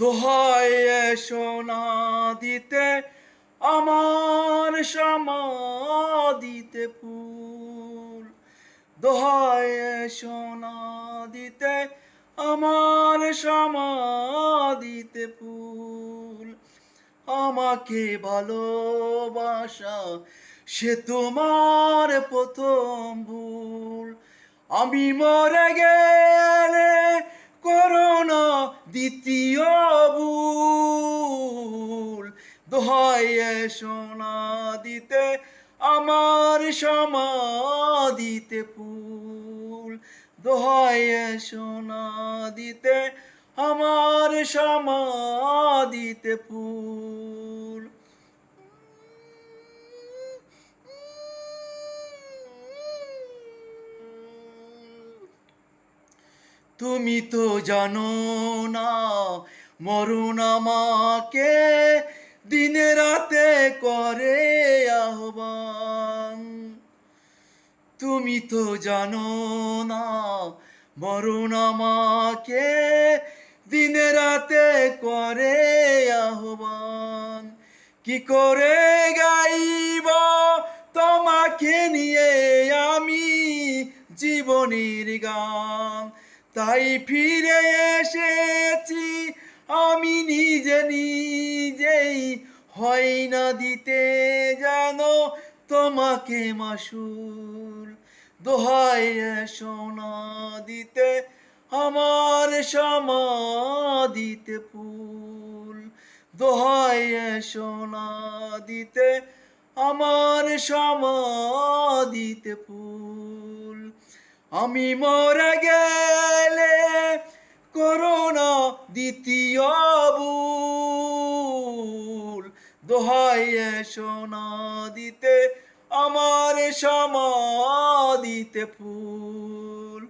দোহাই সোনা দিতে আমার সমাধিতে ফুল। দোহাই সোনা দিতে আমার সমাধিতে ফুল। আমাকে ভালোবাসা সে তোমার প্রথম ভুল। আমি মরে গেলে করো না দ্বিতীয় ভুল। দোহাই সোনা দিতে আমার সমাধিতে ফুল। দোহাই সোনা দিতে আমার সমাধিতে ফুল। তুমি তো জানো না মরণ আমাকে দিনে রাতে করে আহ্বান। তুমি তো জানো না মরণ আমাকে দিনে রাতে করে আহ্বান। কি করে গাইব তোমাকে নিয়ে আমি জীবনের গান। তাই ফিরে এসেছি আমি নিজে নিজেই, হয় না দিতে জানো তোমাকে মাসুল। দোহাই সোনা দিতে আমার সমাধিতে ফুল। দোহাই সোনা দিতে আমার সমাধিতে ফুল। আমি মরে গেলে করো না দ্বিতীয় ভুল। দোহাই সোনা দিতে আমার সমাধিতে ফুল।